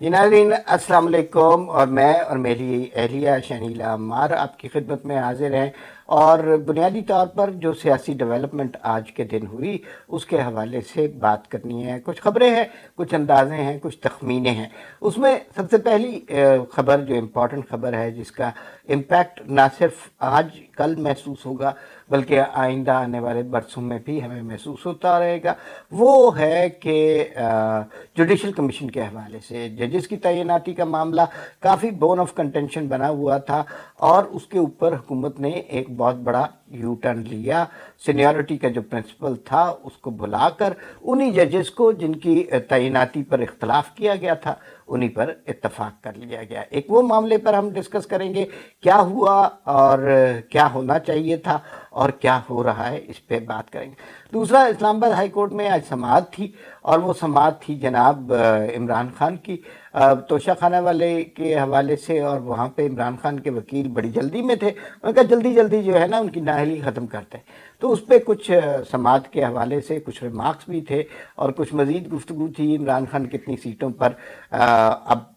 जी नाज़रीन अस्सलाम वालेकुम। और मैं और मेरी अहलिया शनीला अम्मार आपकी खिदमत में हाजिर हैं और बुनियादी तौर पर जो सियासी डेवलपमेंट आज के दिन हुई उसके हवाले से बात करनी है। कुछ खबरें हैं, कुछ अंदाजे हैं, कुछ तखमीने हैं। उसमें सबसे पहली खबर जो इम्पोर्टेंट खबर है, जिसका इम्पैक्ट ना सिर्फ आज कल महसूस होगा बल्कि आइंदा आने वाले बरसों में भी हमें महसूस होता रहेगा, वो है कि जुडिशल कमीशन के हवाले से जजेस की तैनाती का मामला काफ़ी बोन ऑफ कंटेंशन बना हुआ था और उसके ऊपर हुकूमत ने एक बहुत बड़ा यू टर्न लिया। सीनियरिटी का जो प्रिंसिपल था उसको बुलाकर उन्हीं जजेस को जिनकी तैनाती पर इख्तलाफ किया गया था उन्हीं पर इत्तफाक कर लिया गया। एक वो मामले पर हम डिस्कस करेंगे क्या हुआ और क्या होना चाहिए था और क्या हो रहा है, इस पे बात करेंगे। दूसरा, इस्लामाबाद हाई कोर्ट में आज समाअत थी और वो समाअत थी जनाब इमरान खान की तोशा खाना वाले के हवाले से। और वहाँ पे इमरान खान के वकील बड़ी जल्दी में थे, उन्होंने कहा जल्दी जल्दी जो है ना उनकी नाअहली ख़त्म करते हैं। तो उस पर कुछ समाअत के हवाले से कुछ रिमार्क्स भी थे और कुछ मज़ीद गुफ्तगू थी। इमरान खान कितनी सीटों पर अब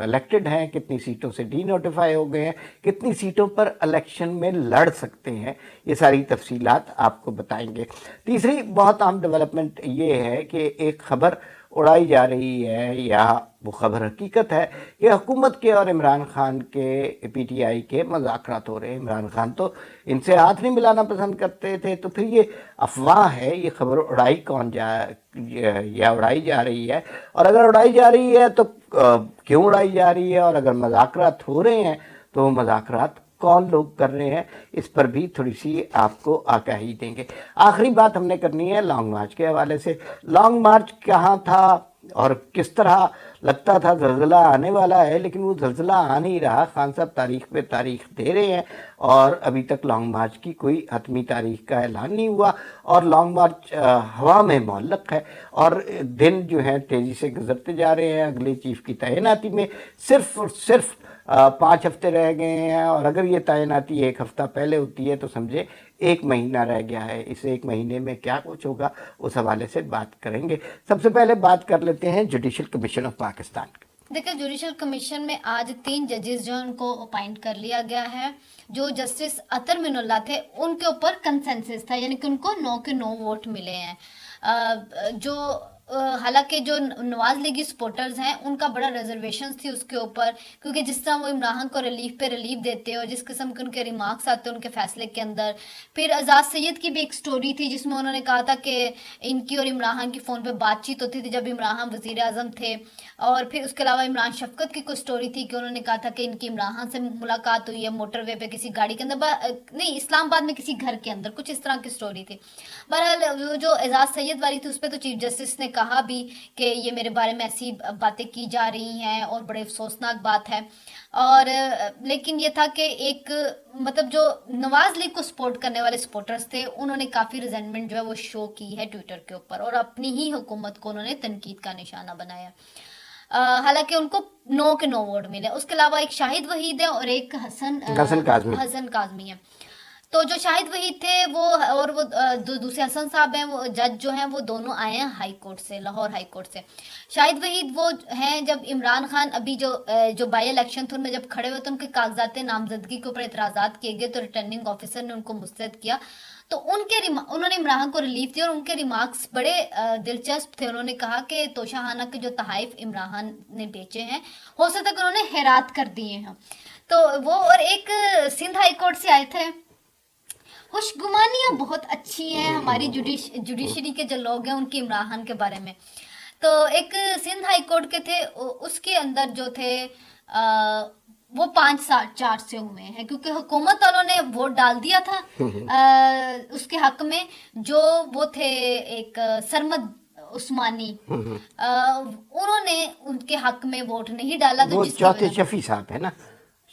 इलेक्टेड हैं, कितनी सीटों से डी नोटिफाई हो गए हैं, कितनी सीटों पर इलेक्शन में लड़ सकते हैं, ये सारी तफसीलात आपको बताएंगे। तीसरी बहुत अहम डेवलपमेंट ये है कि एक ख़बर उड़ाई जा रही है या वो खबर हकीकत है कि हुकूमत के और इमरान खान के पीटीआई के मज़ाकरात हो रहे हैं। इमरान खान तो इनसे हाथ नहीं मिलाना पसंद करते थे, तो फिर ये अफवाह है, ये खबर उड़ाई कौन या उड़ाई जा रही है, और अगर उड़ाई जा रही है तो क्यों उड़ाई जा रही है, और अगर मज़ाकरात हो रहे हैं तो मज़ाकरात कौन लोग कर रहे हैं, इस पर भी थोड़ी सी आपको आगाही देंगे। आखिरी बात हमने करनी है लॉन्ग मार्च के हवाले से। लॉन्ग मार्च कहाँ था और किस तरह लगता था ज़लज़ला आने वाला है, लेकिन वो ज़लज़ला आ नहीं रहा। खान साहब तारीख पे तारीख दे रहे हैं और अभी तक लॉन्ग मार्च की कोई हतमी तारीख का ऐलान नहीं हुआ और लॉन्ग मार्च हवा में मुअल्लक है और दिन जो है तेज़ी से गुजरते जा रहे हैं। अगले चीफ की तैनाती में सिर्फ और सिर्फ 5 हफ्ते रह गए हैं और अगर ये तैनाती एक हफ्ता पहले होती है तो समझे 1 महीना रह गया है। इस 1 महीने में क्या कुछ होगा उस हवाले से बात करेंगे। सबसे पहले बात कर लेते हैं जुडिशल कमीशन ऑफ पाकिस्तान। देखिए, जुडिशल कमीशन में आज 3 जजेस जो उनको अपॉइंट कर लिया गया है। जो जस्टिस अतर मिनुल्लाह थे उनके ऊपर कंसेंसस था, यानी कि उनको 9 के 9 वोट मिले हैं। जो हालांकि जो नवाज लीगी सपोर्टर्स हैं उनका बड़ा रिजर्वेशन थी उसके ऊपर, क्योंकि जिस तरह वो इमरान को रिलीफ पे रिलीफ देते हैं और जिस किस्म के उनके रिमार्क्स आते हैं उनके फैसले के अंदर। फिर आज़ाद सैयद की भी एक स्टोरी थी जिसमें उन्होंने कहा था कि इनकी और इमरान की फ़ोन पे बातचीत होती थी जब इमरान वज़ीर आज़म थे। और फिर उसके अलावा इमरान शफकत की कोई स्टोरी थी कि उन्होंने कहा था कि इनकी इमरान से मुलाकात हुई है मोटरवे पे किसी गाड़ी के अंदर, नहीं इस्लामाबाद में किसी घर के अंदर, कुछ इस तरह की स्टोरी थी। बहरहाल जो एजाज सैयद वाली थी उस पर तो चीफ जस्टिस ने कहा भी कि ये मेरे बारे में ऐसी बातें की जा रही हैं और बड़े अफसोसनाक बात है। और लेकिन ये था कि एक मतलब जो नवाज लीग को सपोर्ट करने वाले सपोर्टर्स थे उन्होंने काफ़ी रिजेंटमेंट जो है वो शो की है ट्विटर के ऊपर और अपनी ही हुकूमत को उन्होंने तनकीद का निशाना बनाया। हालांकि उनको 9 के 9 वोट मिले। उसके अलावा एक शाहिद वहीद है और एक हसन काजमी है। तो जो शाहिद वहीद थे वो और वो दूसरे हसन साहब हैं, वो जज जो हैं वो दोनों आए हैं हाई कोर्ट से, लाहौर हाई कोर्ट से। शाहिद वहीद वो हैं जब इमरान खान अभी जो बाई इलेक्शन थे उनमें जब खड़े हुए तो उनके कागजात नामजदगी के ऊपर एतराज़ात किए गए तो रिटर्निंग ऑफिसर ने उनको मुस्तरद किया। तो उन्होंने इमरान को रिलीफ दिया और उनके रिमार्क्स बड़े दिलचस्प थे। उन्होंने कहा कि तोशाखाना के जो तहाइफ इमरान ने बेचे हैं हो सकता है कि उन्होंने हैरात कर दिए हैं। तो वो और एक सिंध हाई कोर्ट से आए थे। खुशगुमानियाँ बहुत अच्छी हैं हमारी जुडिशरी के जो लोग हैं उनकी इमरान खान के बारे में। तो एक सिंध हाई कोर्ट के थे, उसके अंदर जो थे वो 5-4 से हुए हैं क्योंकि हुकूमत वालों ने वोट डाल दिया था उसके हक में। जो वो थे एक सरमद उस्मानी, उन्होंने उनके हक में वोट नहीं डाला। तो चौथे शफी साहब है ना,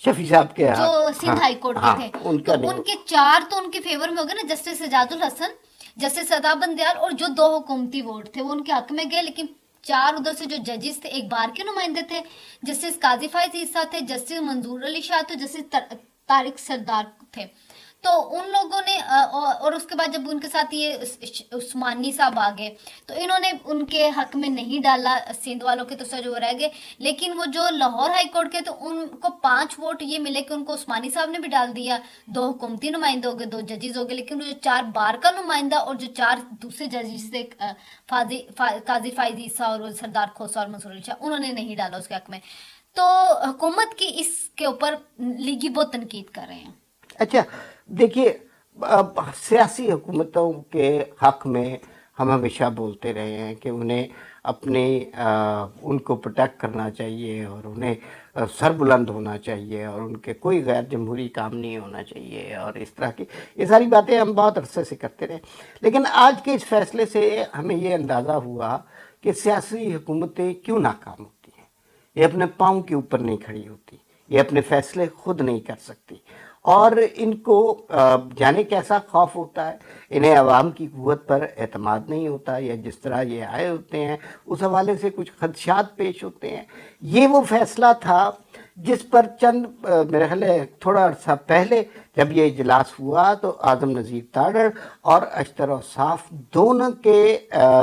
शफी साहब के जो सिंध हाई कोर्ट के थे, तो उनके 4 तो उनके फेवर में हो गए ना, जस्टिस एजाजुल हसन, जस्टिस सदा बंदयाल और जो 2 हुकूमती वोट थे वो उनके हक में गए। लेकिन 4 उधर से जो जजेस थे एक बार के नुमाइंदे थे, जस्टिस काजी फायज ईसा थे, जस्टिस मंजूर अली शाह थे, जस्टिस तारिक सरदार थे। तो उन लोगों ने और उसके बाद जब उनके साथ ये उस्मानी साहब आ गए तो इन्होंने उनके हक में नहीं डाला सिंध वालों के, तो सर वो रह गए। लेकिन वो जो लाहौर हाई कोर्ट के, तो उनको 5 वोट ये मिले कि उनको उस्मानी साहब ने भी डाल दिया, 2 हुकूमती नुमाइंदे हो गए, 2 जजेस हो गए। लेकिन वो जो 4 बार का नुमाइंदा और जो 4 दूसरे जजेस थे, काजी फाइज ईसा और वो सरदार खोसा और मंसूर अली शाह, उन्होंने नहीं डाला उसके हक में। तो हुकूमत की इसके ऊपर लीगी बहुत तनकीद कर रहे हैं। अच्छा देखिए, अब सियासी हुकूमतों के हक में हम हमेशा बोलते रहे हैं कि उन्हें अपने उनको प्रोटेक्ट करना चाहिए और उन्हें सर बुलंद होना चाहिए और उनके कोई गैर जमहूरी काम नहीं होना चाहिए और इस तरह की ये सारी बातें हम बहुत अरसे से करते रहे। लेकिन आज के इस फैसले से हमें ये अंदाज़ा हुआ कि सियासी हुकूमतें क्यों नाकाम होती हैं। ये अपने पाँव के ऊपर नहीं खड़ी होती, ये अपने फैसले खुद नहीं कर सकती और इनको जाने कैसा खौफ होता है, इन्हें अवाम की कुव्वत पर एतमाद नहीं होता या जिस तरह ये आए होते हैं उस हवाले से कुछ खदशात पेश होते हैं। ये वो फैसला था जिस पर चंद मेरे ख्याल है थोड़ा अर्सा पहले जब ये इजलास हुआ तो आज़म नज़ीर ताडर और अशतर औसाफ दोनों के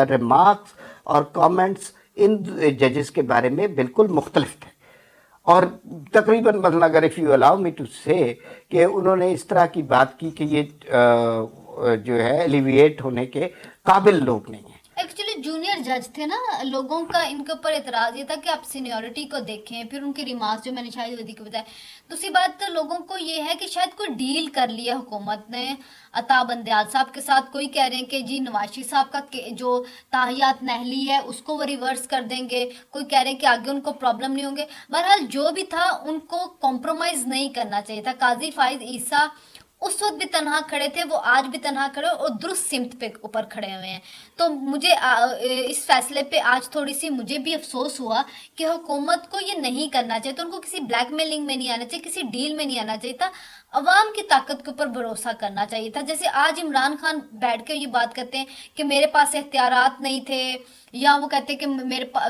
रिमार्क्स और कमेंट्स इन जजेस के बारे में बिल्कुल मुख्तलिफ थे और तकरीबन मतलब अगर if you allow me to say कि उन्होंने इस तरह की बात की कि ये जो है एलिविएट होने के काबिल लोग नहीं हैं। एक्चुअली जूनियर जज थे ना, लोगों का इनके ऊपर एतराज ये था कि आप सीनियरिटी को देखें, फिर उनके रिमार्क्स जो मैंने शायद वदी को बताया। दूसरी बात तो लोगों को ये है कि शायद कोई डील कर लिया हुकूमत ने अता बंदयाल साहब के साथ। कोई कह रहे हैं कि जी नवाज शरीफ साहब का जो ताहियात नहली है उसको वो रिवर्स कर देंगे, कोई कह रहे हैं कि आगे उनको प्रॉब्लम नहीं होंगे। बहरहाल जो भी था उनको कॉम्प्रोमाइज नहीं करना चाहिए था। काजी फाइज ईसा उस वक्त भी तनहा खड़े थे, वो आज भी तनहा खड़े और दुरुस्त सिमत पे ऊपर खड़े हुए हैं। तो मुझे इस फैसले पे आज थोड़ी सी मुझे भी अफसोस हुआ कि हुकूमत को ये नहीं करना चाहिए, तो उनको किसी ब्लैकमेलिंग में नहीं आना चाहिए, किसी डील में नहीं आना चाहिए था, अवाम की ताकत के ऊपर भरोसा करना चाहिए था। जैसे आज इमरान खान बैठ के ये बात करते हैं कि मेरे पास एख्तियारात नहीं थे, या वो कहते हैं कि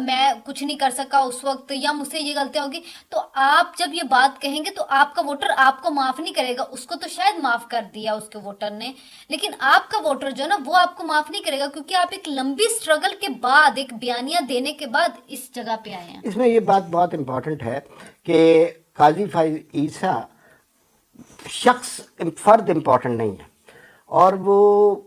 मैं कुछ नहीं कर सका उस वक्त, या मुझसे ये गलतियां होगी। तो आप जब ये बात कहेंगे तो आपका वोटर आपको माफ नहीं करेगा, उसको तो शायद माफ कर दिया उसके वोटर ने, लेकिन आपका वोटर जो ना वो आपको माफ नहीं करेगा, क्योंकि आप एक लंबी स्ट्रगल के बाद, एक बयानिया देने के बाद इस जगह पे आए हैं। इसमें ये बात बहुत इंपॉर्टेंट है कि काजी फाइज ईसा शख्स फर्द इम्पॉर्टेंट नहीं है और वो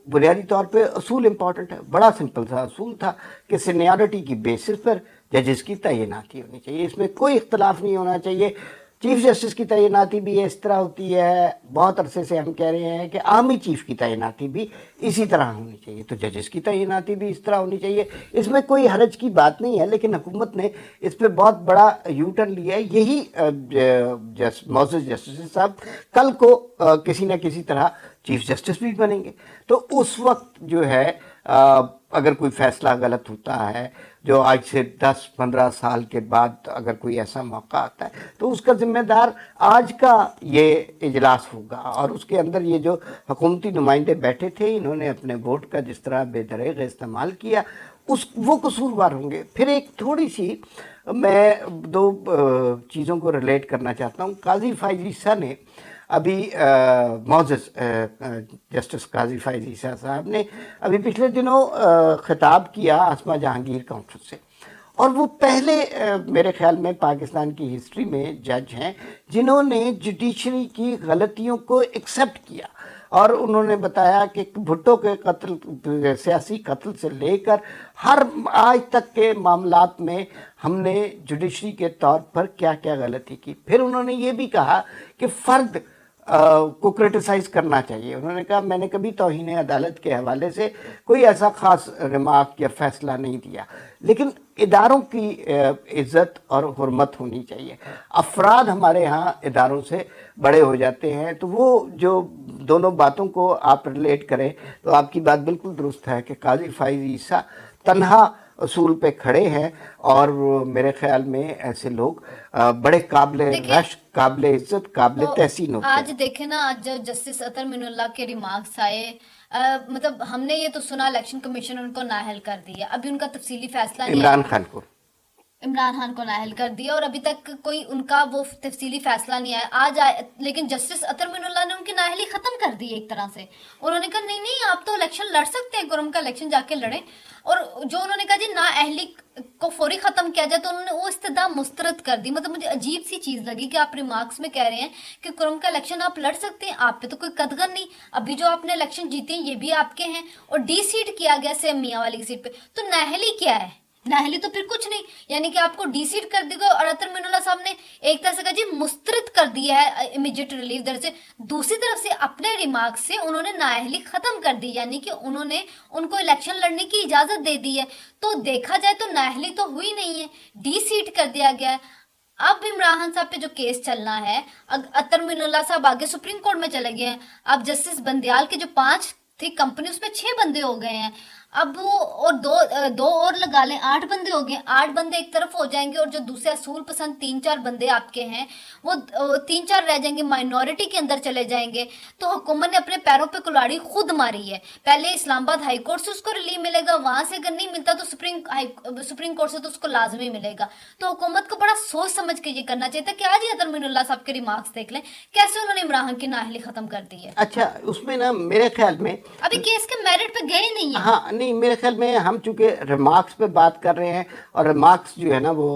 बुनियादी तौर पे असूल इम्पॉर्टेंट है। बड़ा सिंपल सा असूल था कि सीनियरिटी की बेसिस पर जजेस की तैनाती होनी चाहिए, इसमें कोई इख्तलाफ नहीं होना चाहिए। चीफ जस्टिस की तैनाती भी इस तरह होती है, बहुत अरसे से हम कह रहे हैं कि आर्मी चीफ की तैनाती भी इसी तरह होनी चाहिए, तो जजेस की तैनाती भी इस तरह होनी चाहिए। इसमें कोई हरज की बात नहीं है, लेकिन हुकूमत ने इस पर बहुत बड़ा यू टर्न लिया है। यही मोअज़्ज़ज़ जस्टिस साहब कल को किसी न किसी तरह चीफ जस्टिस भी बनेंगे, तो उस वक्त जो है अगर कोई फैसला गलत होता है, जो आज से 10-15 साल के बाद अगर कोई ऐसा मौका आता है तो उसका जिम्मेदार आज का ये इजलास होगा और उसके अंदर ये जो हुकूमती नुमाइंदे बैठे थे, इन्होंने अपने वोट का जिस तरह बेदरेग इस्तेमाल किया वो कसूरवार होंगे। फिर एक थोड़ी सी मैं 2 चीज़ों को रिलेट करना चाहता हूँ। काजी फाइज ईसा ने अभी मोअज़्ज़ज़ जस्टिस काजी फाइज ईसा साहब ने अभी पिछले दिनों खिताब किया आसमा जहांगीर कॉन्फ्रेंस से, और वो पहले मेरे ख्याल में पाकिस्तान की हिस्ट्री में जज हैं जिन्होंने जुडिशरी की गलतियों को एक्सेप्ट किया और उन्होंने बताया कि भुट्टो के कत्ल, सियासी कत्ल से लेकर हर आज तक के मामलात में हमने जुडिशरी के तौर पर क्या क्या गलती की। फिर उन्होंने ये भी कहा कि फ़र्द को क्रिटिसाइज करना चाहिए। उन्होंने कहा मैंने कभी तौहीन अदालत के हवाले से कोई ऐसा ख़ास रिमार्क या फैसला नहीं दिया, लेकिन इदारों की इज़्ज़त और हुर्मत होनी चाहिए। अफराद हमारे यहाँ इदारों से बड़े हो जाते हैं, तो वो जो दोनों बातों को आप रिलेट करें तो आपकी बात बिल्कुल दुरुस्त है कि काजी फाइज ईसा तन्हा असूल पे खड़े हैं और मेरे ख्याल में ऐसे लोग बड़े काबिल रश, काबिल इज्जत, काबिल तहसीन होते हैं। आज देखे ना, आज जब जस्टिस अतर मिनुल्लाह के रिमार्क्स आए, मतलब हमने ये तो सुना इलेक्शन कमीशन उनको नाअहल कर दिया, अभी उनका तफसीली फैसला नहीं इमरान खान को इमरान खान को नाअहल कर दिया और अभी तक कोई उनका वो तफसीली फैसला नहीं आया। आज आए, लेकिन जस्टिस अतर मिनुल्लाह ने उनकी नाअहली खत्म कर दी एक तरह से। उन्होंने कहा नहीं नहीं, आप तो इलेक्शन लड़ सकते हैं, कुरम का इलेक्शन जाके लड़ें। और जो उन्होंने कहा जी नाअहली को फौरी खत्म किया जाए, तो उन्होंने वो इस्तदा मुस्तरद कर दी। मतलब मुझे अजीब सी चीज लगी कि आप रिमार्क्स में कह रहे हैं कि कुरम का इलेक्शन आप लड़ सकते हैं, आप पे तो कोई कदगन नहीं, अभी जो आपने इलेक्शन जीते हैं ये भी आपके हैं, और डी सीट किया गया सेम मियां वाली की सीट पे, तो नाअहली क्या है? नाअहली तो फिर कुछ नहीं, यानी कि आपको डी सीट कर दिया। और अतर मिनुल्लाह साहब ने एक तरह से कहा जी मुस्तरद कर दिया है इमीडिएट रिलीफ दर से। दूसरी तरफ से अपने रिमार्क से उन्होंने नाअहली खत्म कर दी, यानी कि उन्होंने उनको इलेक्शन लड़ने की इजाजत दे दी है। तो देखा जाए तो नाअहली तो हुई नहीं है, डी सीट कर दिया गया है। अब इमरान खान साहब पे जो केस चलना है, अतर मिनुल्लाह साहब आगे सुप्रीम कोर्ट में चले गए हैं। अब जस्टिस बंदियाल के जो 5 थी कंपनी, उसमें 6 बंदे हो गए हैं। अब वो और दो और लगा लें, 8 बंदे हो गए। 8 बंदे एक तरफ हो जाएंगे और जो दूसरे असूल पसंद 3-4 बंदे आपके हैं वो 3-4 रह जाएंगे, माइनॉरिटी के अंदर चले जाएंगे। तो हुकूमत ने अपने पैरों पे कुल्हाड़ी खुद मारी है। पहले इस्लामाबाद हाई कोर्ट से उसको रिलीफ मिलेगा, वहां से अगर नहीं मिलता तो सुप्रीम कोर्ट से तो उसको लाजमी मिलेगा। तो हुकूमत को बड़ा सोच समझ के ये करना चाहिए था कि आज ही अतर मिनुल्लाह साहब के रिमार्क्स देख लें, कैसे उन्होंने इमरान खान की नाअहली खत्म कर दी है। अच्छा, उसमें ना मेरे ख्याल में अभी केस के मेरिट पे गए नहीं है। हाँ नहीं, मेरे ख्याल में हम चूंकि रिमार्क्स पे बात कर रहे हैं, और रिमार्क्स जो है ना वो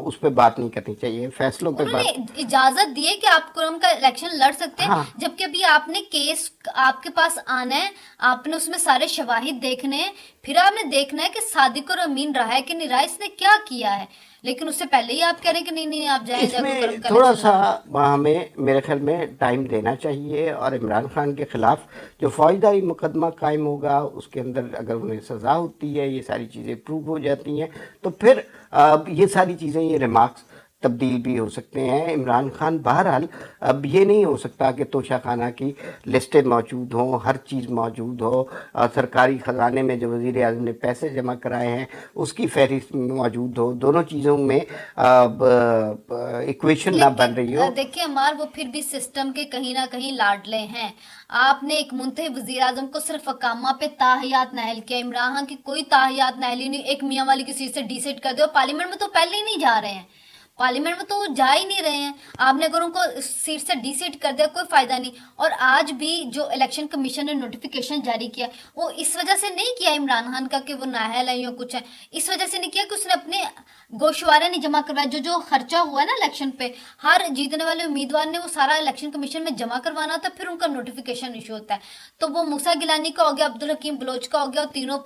उस पे बात नहीं करनी चाहिए, फैसलों पे बात। उन्होंने इजाजत दी है कि आप कुरम का इलेक्शन लड़ सकते हैं। हाँ। जबकि अभी आपने केस आपके पास आना है, आपने उसमें सारे शवाहिद देखने हैं, फिर आपने देखना है कि सादिक और अमीन रहा है कि नहीं रहा, इसने क्या किया है। लेकिन उससे पहले ही आप कह रहे हैं कि नहीं नहीं आप जाए इसमें थोड़ा सा हमें मेरे ख्याल में टाइम देना चाहिए, और इमरान खान के खिलाफ जो फौजदारी मुकदमा कायम होगा उसके अंदर अगर उन्हें सज़ा होती है, ये सारी चीज़ें प्रूव हो जाती हैं, तो फिर ये सारी चीज़ें, ये रिमार्क्स तब्दील भी हो सकते हैं। इमरान खान बहरहाल अब ये नहीं हो सकता कि तोशा खाना की लिस्टें मौजूद हों, हर चीज़ मौजूद हो, सरकारी ख़जाने में जो वज़ीर आज़म ने पैसे जमा कराए हैं उसकी फहरिस्त मौजूद हो, दोनों चीज़ों में इक्वेशन ना बन रही हो। देखिए अमार, वो फिर भी सिस्टम के कहीं ना कहीं लाडले हैं। आपने एक मुंतखब वज़ीर आज़म को सिर्फ अकामा पे ताहियात नाअहल किया, इमरान खान की कोई ताहियात नाअहली नहीं। एक मियाँ वाली की सीट से डी सीट कर दो, पार्लियामेंट में तो पहले ही नहीं जा रहे हैं, पार्लियामेंट में तो जा ही नहीं रहे हैं। आपने अगर उनको सीट से डी सीट कर दिया कोई फायदा नहीं। और आज भी जो इलेक्शन कमीशन ने नोटिफिकेशन जारी किया वो इस वजह से नहीं किया इमरान खान का कि वो नाअहल है या कुछ है, इस वजह से नहीं किया कि उसने अपने गोशवारा नहीं जमा करवाया। जो खर्चा हुआ ना इलेक्शन पे, हर जीतने वाले उम्मीदवार ने वो सारा इलेक्शन कमीशन में जमा करवाना था, फिर उनका नोटिफिकेशन इशू होता है। तो वो मूसा गिलानी का हो गया, अब्दुल हकीम बलोच का हो गया, और तीनों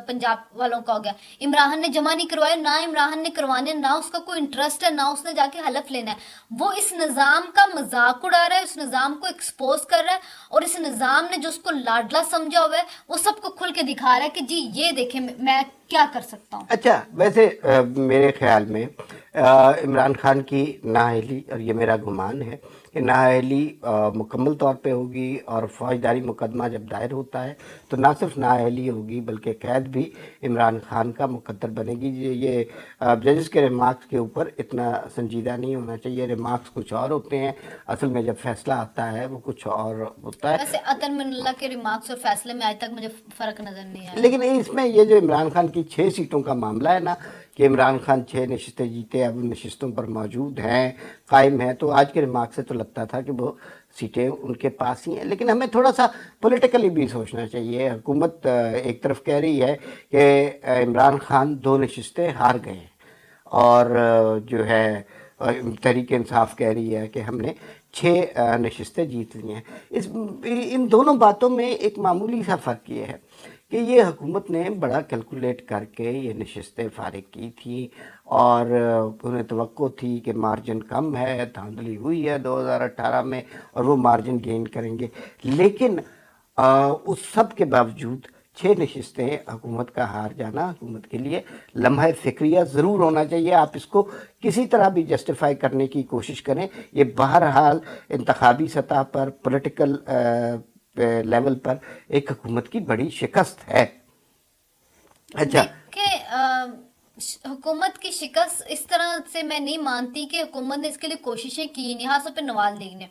पंजाब वालों का हो गया। इमरान खान ने जमा नहीं करवाया, ना इमरान खान ने करवाने, ना उसका कोई इंटरेस्ट है, ना उसने जाके हलफ लेना है। वो इस निजाम का मजाक उड़ा रहा है, उस निजाम को एक्सपोज कर रहा है, और इस निजाम ने जो उसको लाडला समझा हुआ है वो सबको खुल के दिखा रहा है कि जी ये देखे मैं क्या कर सकता हूँ। अच्छा, वैसे मेरे ख्याल में इमरान खान की नाअहली, और ये मेरा गुमान है कि नाअहली मुकम्मल तौर पे होगी, और फौजदारी मुकदमा जब दायर होता है तो ना सिर्फ नाअहली होगी बल्कि कैद भी इमरान खान का मुकद्दर बनेगी। ये जजेस के रिमार्क्स के ऊपर इतना संजीदा नहीं होना चाहिए। रिमार्क्स कुछ और होते हैं, असल में जब फैसला आता है वो कुछ और होता है। वैसे अतर मिनुल्लाह के रिमार्क्स और फैसले में आज तक मुझे फ़र्क नज़र नहीं आया। लेकिन इसमें ये जो इमरान खान की 6 सीटों का मामला है ना, कि इमरान खान 6 नशिस्तें जीते, अब उन नशिस्तों पर मौजूद हैं, कायम हैं, तो आज के रिमार्क से तो लगता था कि वो सीटें उनके पास ही हैं। लेकिन हमें थोड़ा सा पॉलिटिकली भी सोचना चाहिए। हुकूमत एक तरफ कह रही है कि इमरान खान 2 नशिस्तें हार गए हैं, और जो है तहरीक इंसाफ कह रही है कि हमने 6 नशिस्तें जीत ली हैं। इन दोनों बातों में एक मामूली सा फ़र्क ये है कि ये हुकूमत ने बड़ा कैलकुलेट करके ये नशिस्तें फारिग की थी, और उन्हें तवक्को थी कि मार्जिन कम है, धांधली हुई है 2018 में और वो मार्जिन गेन करेंगे। लेकिन उस सब के बावजूद 6 नशिस्तें हुकूमत का हार जाना हुकूमत के लिए लम्हा फ़िक्रिया ज़रूर होना चाहिए। आप इसको किसी तरह भी जस्टिफाई करने की कोशिश करें, ये बहरहाल इंतखाबी सतह पर, पॉलिटिकल लेवल पर एक हुकूमत की बड़ी शिकस्त है। अच्छा, हुकूमत की शिकस्त इस तरह से मैं नहीं मानती कि हुकूमत ने इसके लिए कोशिशें की नहीं। खास तौर पर नवाज लीग ने,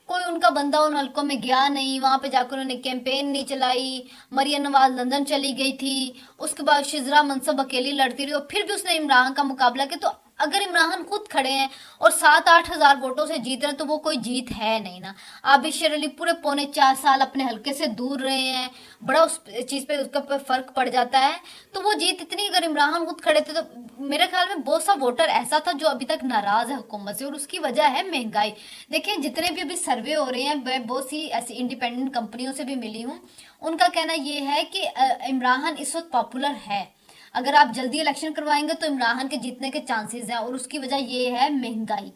कोई उनका बंदा उन हल्कों में गया नहीं, वहाँ पे जाकर उन्होंने कैंपेन नहीं चलाई। मरियम नवाज लंदन चली गई थी, उसके बाद शिजरा मनसब अकेली लड़ती रही, और फिर भी उसने इमरान का मुकाबला किया। तो अगर इमरान खान खुद खड़े हैं और 7-8 हज़ार वोटों से जीत रहे हैं तो वो कोई जीत है नहीं ना। आबिद शेर अली पूरे 3.25 साल अपने हल्के से दूर रहे हैं, बड़ा उस चीज़ पे उसका पे फर्क पड़ जाता है। तो वो जीत इतनी, अगर इमरान खान खुद खड़े थे तो मेरे ख्याल में बहुत सा वोटर ऐसा था जो अभी तक नाराज है हुकूमत से, और उसकी वजह है महंगाई। देखिए जितने भी अभी सर्वे हो रहे हैं, मैं बहुत सी ऐसी इंडिपेंडेंट कंपनियों से भी मिली हूँ, उनका कहना ये है कि इमरान खान इस वक्त पॉपुलर है। अगर आप जल्दी इलेक्शन करवाएंगे तो इमरान खान के जीतने के चांसेस हैं, और उसकी वजह ये है महंगाई,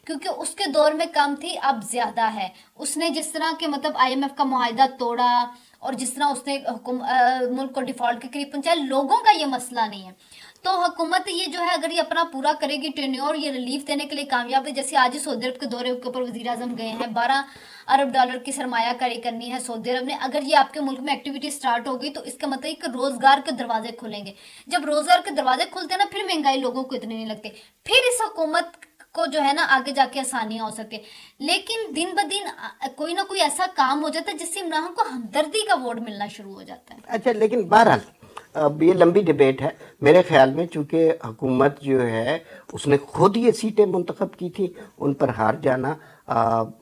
क्योंकि उसके दौर में कम थी अब ज्यादा है। उसने जिस तरह के मतलब IMF का मुआहिदा तोड़ा, और जिस तरह उसने मुल्क को डिफॉल्ट के करीब पहुंचाया, लोगों का ये मसला नहीं है। तो हुकूमत ये जो है अगर ये अपना पूरा करेगी टेन्योर, ये रिलीफ देने के लिए कामयाब है। जैसे आज ही सऊदी अरब के दौरे के ऊपर वजीर आजम गए हैं, 12 अरब डॉलर की सरमायाकारी करनी है सऊदी अरब ने। अगर ये आपके मुल्क में एक्टिविटी स्टार्ट होगी तो इसका मतलब कि रोजगार के दरवाजे खुलेंगे। जब रोजगार के दरवाजे खुलते हैं ना, फिर महंगाई लोगों को इतनी नहीं लगती, फिर इस हुकूमत को जो है ना आगे जाके आसानियां हो सकती है। लेकिन दिन ब दिन कोई ना कोई ऐसा काम हो जाता है जिससे इमरान को हमदर्दी का वोट मिलना शुरू हो जाता है। अच्छा, लेकिन बहरहाल अब ये लंबी डिबेट है मेरे ख्याल में, चूँकि हुकूमत जो है उसने खुद ये सीटें मुंतखब की थी, उन पर हार जाना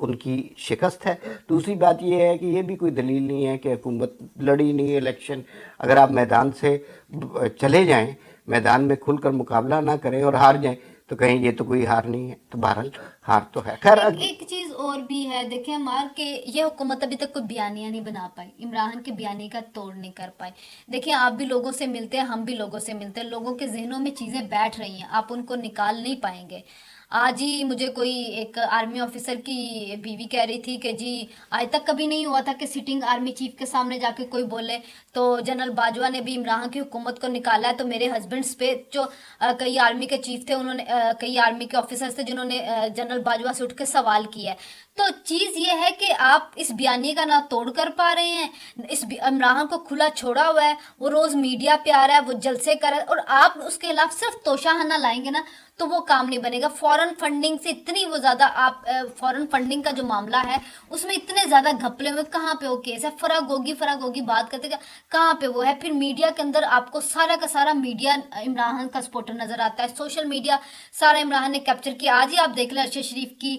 उनकी शिकस्त है। दूसरी बात ये है कि ये भी कोई दलील नहीं है कि हुकूमत लड़ी नहीं इलेक्शन। अगर आप मैदान से चले जाएं, मैदान में खुलकर मुकाबला ना करें और हार जाएं तो कहीं ये तो कोई हार नहीं है। तो बहरहाल हार तो है। खैर एक चीज और भी है, देखिए हमार के ये हुकूमत अभी तक कोई बयानिया नहीं बना पाई, इमरान खान के बयानी का तोड़ नहीं कर पाए। देखिए आप भी लोगों से मिलते हैं, हम भी लोगों से मिलते हैं, लोगों के जहनों में चीजें बैठ रही हैं, आप उनको निकाल नहीं पाएंगे। आज ही मुझे कोई एक आर्मी ऑफिसर की बीवी कह रही थी कि जी आज तक कभी नहीं हुआ था कि सिटिंग आर्मी चीफ के सामने जाके कोई बोले। तो जनरल बाजवा ने भी इमरान खान की हुकूमत को निकाला है। तो मेरे हस्बैंड्स पे जो कई आर्मी के चीफ थे, उन्होंने कई आर्मी के ऑफिसर्स थे जिन्होंने जनरल बाजवा से उठ के सवाल किया है। तो चीज ये है कि आप इस बयानी का ना तोड़ कर पा रहे हैं, इस इमरान खान को खुला छोड़ा हुआ है, वो रोज मीडिया पे आ रहा है, वो जलसे कर रहा है, और आप उसके खिलाफ सिर्फ तोशाखाना लाएंगे ना तो वो काम नहीं बनेगा। फॉरेन फंडिंग से इतनी वो ज्यादा आप फॉरेन फंडिंग का जो मामला है उसमें इतने ज्यादा घपले हुए, कहाँ पे वो केस है, फरागोगी बात करते कहाँ पे वो है। फिर मीडिया के अंदर आपको सारा का सारा मीडिया इमरान खान का सपोर्टर नजर आता है, सोशल मीडिया सारा इमरान खान ने कैप्चर किया। आज ही आप देख लें अरशद शरीफ की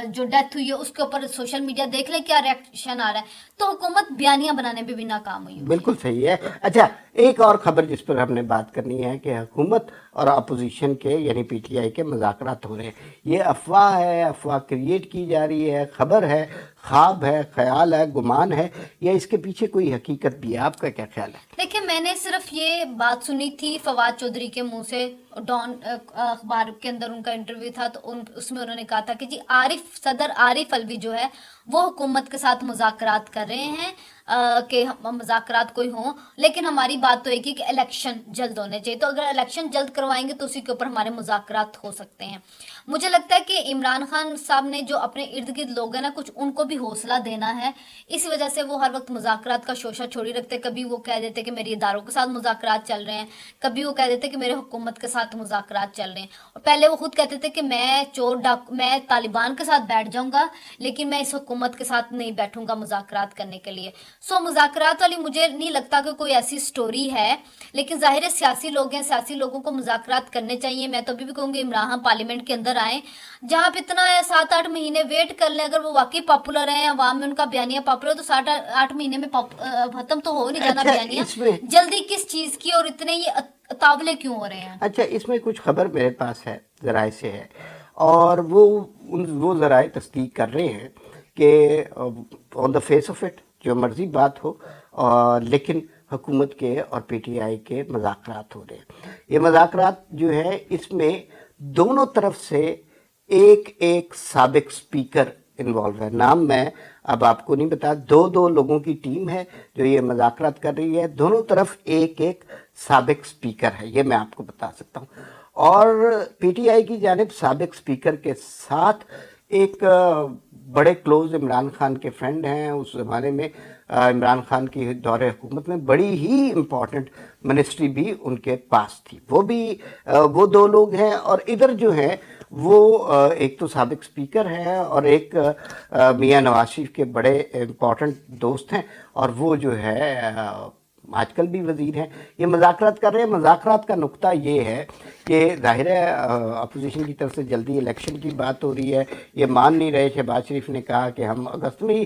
जो डेथ हुई है उसके ऊपर सोशल मीडिया देख लें क्या रिएक्शन आ रहा है। तो हुकूमत बयानियां बनाने में भी नाकाम हुई। बिल्कुल सही है। अच्छा, एक और खबर जिस पर हमने बात करनी है कि हुकूमत और अपोजिशन के यानी PTI के मुज़ाकरात हो रहे हैं। ये अफवाह है, अफवाह क्रिएट की जा रही है, खबर है, ख्वाब है, ख्याल है, गुमान है, या इसके पीछे कोई हकीकत भी है? आपका क्या ख्याल है? देखिए मैंने सिर्फ ये बात सुनी थी फवाद चौधरी के मुंह से, डॉन अखबार के अंदर उनका इंटरव्यू था, तो उसमें उन्होंने कहा था कि जी सदर आरिफ अलवी जो है वो हुकूमत के साथ मुज़ाकरात कर रहे हैं कि मुज़ाकरात कोई हों, लेकिन हमारी बात तो एक ही कि इलेक्शन जल्द होने चाहिए। तो अगर इलेक्शन जल्द करवाएंगे तो उसी के ऊपर हमारे मुज़ाकरात हो सकते हैं। मुझे लगता है कि इमरान खान साहब ने जो अपने इर्द गिर्द लोग हैं ना, कुछ उनको भी हौसला देना है। इस वजह से वो हर वक्त मुज़ाकरात का शोशा छोड़ी रखते। कभी वो कह देते कि मेरे इदारों के साथ मुज़ाकरात चल रहे हैं, कभी वो कह देते कि मेरे हुकूमत के साथ मुज़ाकरात चल रहे हैं। और पहले वो खुद कहते थे कि मैं तालिबान के साथ बैठ जाऊंगा, लेकिन मैं इस हुकूमत के साथ नहीं बैठूंगा मुज़ाकरात करने के लिए। सो मुज़ाकरात वाली मुझे नहीं लगता कि कोई ऐसी स्टोरी है, लेकिन जाहिर है सियासी लोग हैं, सियासी लोगों को मुज़ाकरात करने चाहिए। मैं तो अभी भी कहूँगी इमरान खान पार्लियामेंट के अंदर आए, जहाँ पे इतना है 7-8 महीने वेट कर लें। अगर वो वाकई पॉपुलर है, अवाम में उनका बयानिया पॉपुलर, तो 7-8 महीने में खत्म तो हो नहीं जाना बयानिया। जल्दी किस चीज की और इतने ये तावले क्यों हो रहे हैं? अच्छा, इसमें कुछ खबर मेरे पास है, जराए से है, और वो जराए तस्दीक कर रहे हैं कि on the face of it जो मर्जी बात हो, लेकिन हुकूमत के और PTI के मुज़ाकरात हो रहे हैं। ये मुज़ाकरात जो है इसमें दोनों तरफ से एक साबिक स्पीकर इन्वॉल्व है। नाम मैं अब आपको नहीं बता, दो लोगों की टीम है जो ये मुज़ाकरात कर रही है। दोनों तरफ एक साबिक स्पीकर है, ये मैं आपको बता सकता हूँ। और PTI की जानिब साबिक स्पीकर के साथ एक बड़े क्लोज इमरान खान के फ्रेंड हैं। उस ज़माने में इमरान खान की दौरे हुकूमत में बड़ी ही इम्पॉर्टेंट मिनिस्ट्री भी उनके पास थी। वो दो लोग हैं। और इधर जो है वो एक तो साबिक स्पीकर है और एक मियां नवाज शरीफ के बड़े इम्पॉर्टेंट दोस्त हैं, और वो जो है آج کل بھی وزیر ہیں، یہ مذاکرات کر رہے ہیں۔ مذاکرات کا نقطہ یہ ہے کہ ظاہر ہے اپوزیشن کی طرف سے جلدی الیکشن کی بات ہو رہی ہے، یہ مان نہیں رہے۔ شہباز شریف نے کہا کہ ہم اگست میں ہی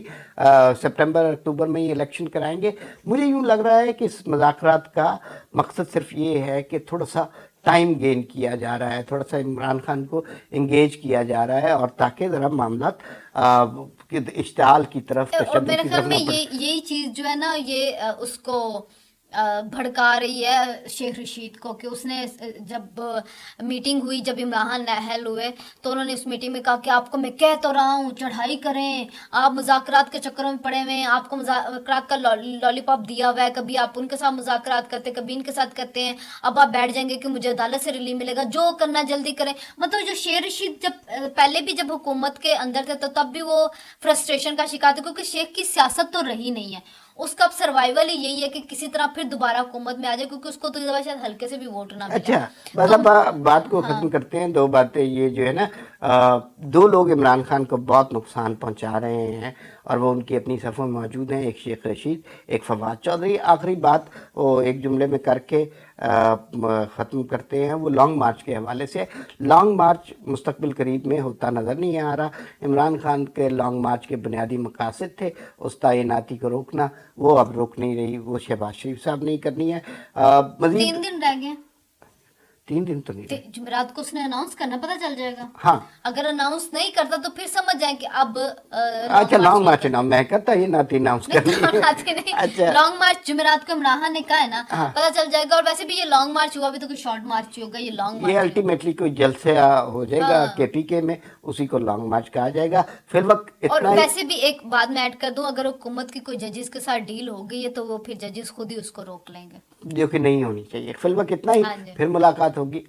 سپٹمبر اکتوبر میں ہی الیکشن کرائیں گے۔ مجھے یوں لگ رہا ہے کہ اس مذاکرات کا مقصد صرف یہ ہے کہ تھوڑا سا ٹائم گین کیا جا رہا ہے، تھوڑا سا عمران خان کو انگیج کیا جا رہا ہے، اور تاکہ ذرا معاملات اشتعال کی طرف، اور تشدد میرے کی خیال طرف میں نہ بڑھے۔ یہی چیز جو ہے نا، یہ اس کو بھڑکا رہی ہے شیخ رشید کو، کہ اس نے جب میٹنگ ہوئی، جب عمران نہل ہوئے، تو انہوں نے اس میٹنگ میں کہا کہ آپ کو میں کہہ تو رہا ہوں چڑھائی کریں، آپ مذاکرات کے چکروں میں پڑے ہوئے ہیں، آپ کو مذاکرات کا لالی پاپ دیا ہوا ہے، کبھی آپ ان کے ساتھ مذاکرات کرتے، کبھی ان کے ساتھ کرتے ہیں، اب آپ بیٹھ جائیں گے کہ مجھے عدالت سے ریلیف ملے گا، جو کرنا جلدی کریں۔ مطلب جو شیخ رشید جب پہلے بھی جب حکومت کے اندر تھے تو تب بھی وہ فرسٹریشن کا شکار تھے، کیونکہ شیخ کی سیاست تو رہی نہیں ہے، اس کا اب سروائیول ہی یہی ہے کہ کسی طرح پھر دوبارہ حکومت میں آ جائے، کیونکہ اس کو تو اس دفعہ شاید ہلکے سے بھی ووٹ نہ ملا۔ اچھا، بس اب بات کو ختم کرتے ہیں۔ دو باتیں یہ جو ہے نا، دو لوگ عمران خان کو بہت نقصان پہنچا رہے ہیں، اور وہ ان کی اپنی صفوں میں موجود ہیں، ایک شیخ رشید، ایک فواد چودھری۔ آخری بات وہ ایک جملے میں کر کے ختم کرتے ہیں، وہ لانگ مارچ کے حوالے سے۔ لانگ مارچ مستقبل قریب میں ہوتا نظر نہیں آ رہا۔ عمران خان کے لانگ مارچ کے بنیادی مقاصد تھے اس تعیناتی کو روکنا، وہ اب روک نہیں رہی، وہ شہباز شریف صاحب نہیں کرنی ہے۔ مزید 3 دن رہ گئے، 3 دن تو نہیں رہے۔ جمعرات کو اس نے اناؤنس کرنا، پتہ چل جائے گا۔ ہاں، اگر اناؤنس نہیں کرتا تو پھر سمجھ جائیں کہ اب اچھا لانگ مارچ نہ میں کرتا یہ نہ اناؤنس کرنی ہے۔ اچھا لانگ مارچ جمعرات کو عمران خان نے کہا ہے نا، ہاں، پتہ چل جائے گا۔ اور ویسے بھی یہ لانگ مارچ ہوا بھی تو کوئی شارٹ مارچ ہی ہوگا، یہ لانگ یہ مارچ الٹیمیٹلی کوئی جلسہ ہو جائے گا کے پی کے میں، اسی کو لانگ مارچ کہا جائے گا۔ فی الوقت اور اتنا ہی، ویسے بھی ایک بات میں ایڈ کر دوں، اگر حکومت کی کوئی ججز کے ساتھ ڈیل ہو گئی ہے تو وہ پھر ججز خود ہی اس کو روک لیں گے، جو کہ نہیں ہونی چاہیے۔ فی الوقت اتنا ہی، ہاں جی۔ پھر ملاقات ہوگی۔